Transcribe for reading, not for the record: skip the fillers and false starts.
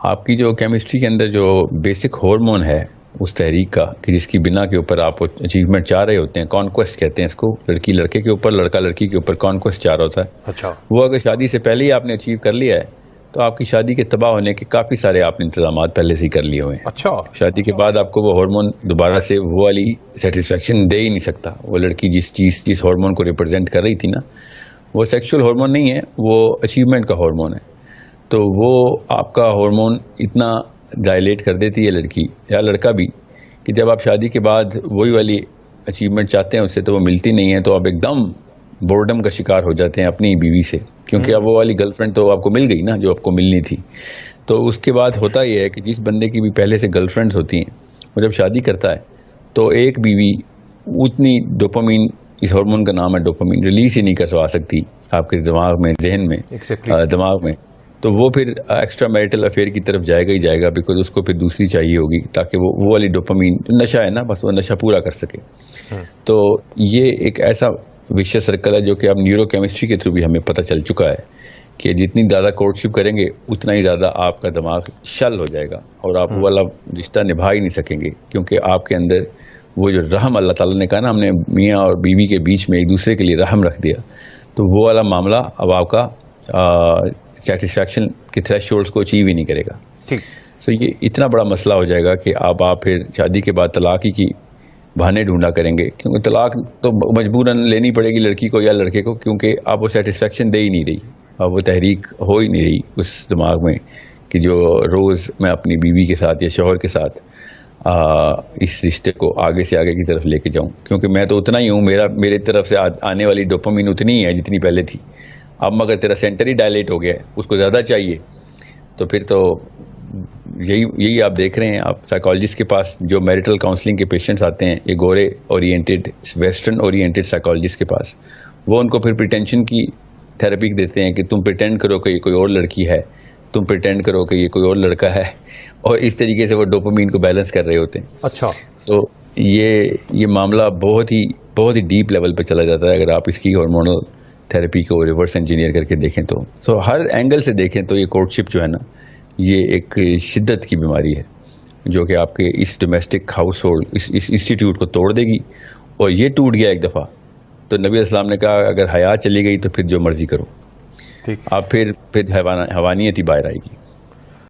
आपकी जो केमिस्ट्री के अंदर जो बेसिक हार्मोन है उस तहरीक का, कि जिसकी बिना के ऊपर आप अचीवमेंट चाह रहे होते हैं, कॉन्क्वेस्ट कहते हैं इसको, लड़की लड़के के ऊपर, लड़का लड़की के ऊपर कॉन्क्वेस्ट चाह रहा होता है। अच्छा। वो अगर शादी से पहले ही आपने अचीव कर लिया है तो आपकी शादी के तबाह होने के काफ़ी सारे आपने इंतजाम पहले से ही कर लिए हुए हैं। अच्छा। शादी के बाद आपको वो हार्मोन दोबारा से वो वाली सेटिस्फेक्शन दे ही नहीं सकता। वो लड़की जिस हार्मोन को रिप्रेजेंट कर रही थी ना, वो सेक्सुअल हार्मोन नहीं है, वो अचीवमेंट का हार्मोन है। तो वो आपका हार्मोन इतना डायलेट कर देती है लड़की या लड़का भी, कि जब आप शादी के बाद वही वाली अचीवमेंट चाहते हैं उससे तो वो मिलती नहीं है, तो आप एकदम बोर्डम का शिकार हो जाते हैं अपनी बीवी से, क्योंकि अब वो वाली गर्लफ्रेंड तो आपको मिल गई ना जो आपको मिलनी थी। तो उसके बाद होता यह है कि जिस बंदे की भी पहले से गर्लफ्रेंड्स होती हैं, वो जब शादी करता है तो एक बीवी उतनी डोपामीन, इस हार्मोन का नाम है डोपामीन, रिलीज ही नहीं करवा सकती आपके दिमाग में, जहन में, दिमाग में। तो वो फिर एक्स्ट्रा मैरिटल अफेयर की तरफ जाएगा ही जाएगा, बिकॉज उसको फिर दूसरी चाहिए होगी ताकि वो वाली डोपामीन जो नशा है ना, बस वो नशा पूरा कर सके। तो ये एक ऐसा विशेष सर्कल है जो कि अब न्यूरोकेमिस्ट्री के थ्रू भी हमें पता चल चुका है कि जितनी ज़्यादा कोर्टशिप करेंगे उतना ही ज़्यादा आपका दिमाग शल हो जाएगा और आप वो वाला रिश्ता निभा ही नहीं सकेंगे, क्योंकि आपके अंदर वो जो रहम अल्लाह ताला ने कहा ना, हमने मियाँ और बीवी के बीच में एक दूसरे के लिए रहम रख दिया, तो वो वाला मामला अब आपका सेटिस्फैक्शन के थ्रेशोल्ड्स को अचीव ही नहीं करेगा। ठीक। तो ये इतना बड़ा मसला हो जाएगा कि अब आप फिर शादी के बाद तलाक ही की बहाने ढूंढा करेंगे, क्योंकि तलाक तो मजबूरन लेनी पड़ेगी लड़की को या लड़के को, क्योंकि अब वो सेटिस्फैक्शन दे ही नहीं रही, अब वो तहरीक हो ही नहीं रही उस दिमाग में कि जो रोज़ मैं अपनी बीवी के साथ या शौहर के साथ इस रिश्ते को आगे से आगे की तरफ लेके जाऊं, क्योंकि मैं तो उतना ही हूँ, मेरे तरफ से आने वाली डोपामीन उतनी ही है जितनी पहले थी। अब मगर तेरा सेंटर ही डायलेट हो गया है, उसको ज़्यादा चाहिए, तो फिर तो यही आप देख रहे हैं। आप साइकोलॉजिस्ट के पास जो मैरिटल काउंसलिंग के पेशेंट्स आते हैं, ये गोरे ओरिएंटेड, वेस्टर्न ओरिएंटेड साइकोलॉजिस्ट के पास, वो उनको फिर प्रिटेंशन की थेरेपी देते हैं कि तुम प्रिटेंड करो कि ये कोई और लड़की है, तुम प्रिटेंड करो कि ये कोई और लड़का है, और इस तरीके से वो डोपामीन को बैलेंस कर रहे होते हैं। अच्छा। तो ये मामला बहुत ही डीप लेवल पे चला जाता है अगर आप इसकी हार्मोनल थेरेपी को रिवर्स इंजीनियर करके देखें तो हर एंगल से देखें तो ये कोर्टशिप जो है ना, ये एक शिद्दत की बीमारी है जो कि आपके इस डोमेस्टिक हाउस होल्ड, इस इंस्टीट्यूट को तोड़ देगी। और ये टूट गया एक दफ़ा तो नबी अस्सलाम ने कहा अगर हया चली गई तो फिर जो मर्जी करो, ठीक। आप फिर हवानियत ही बाहर आएगी।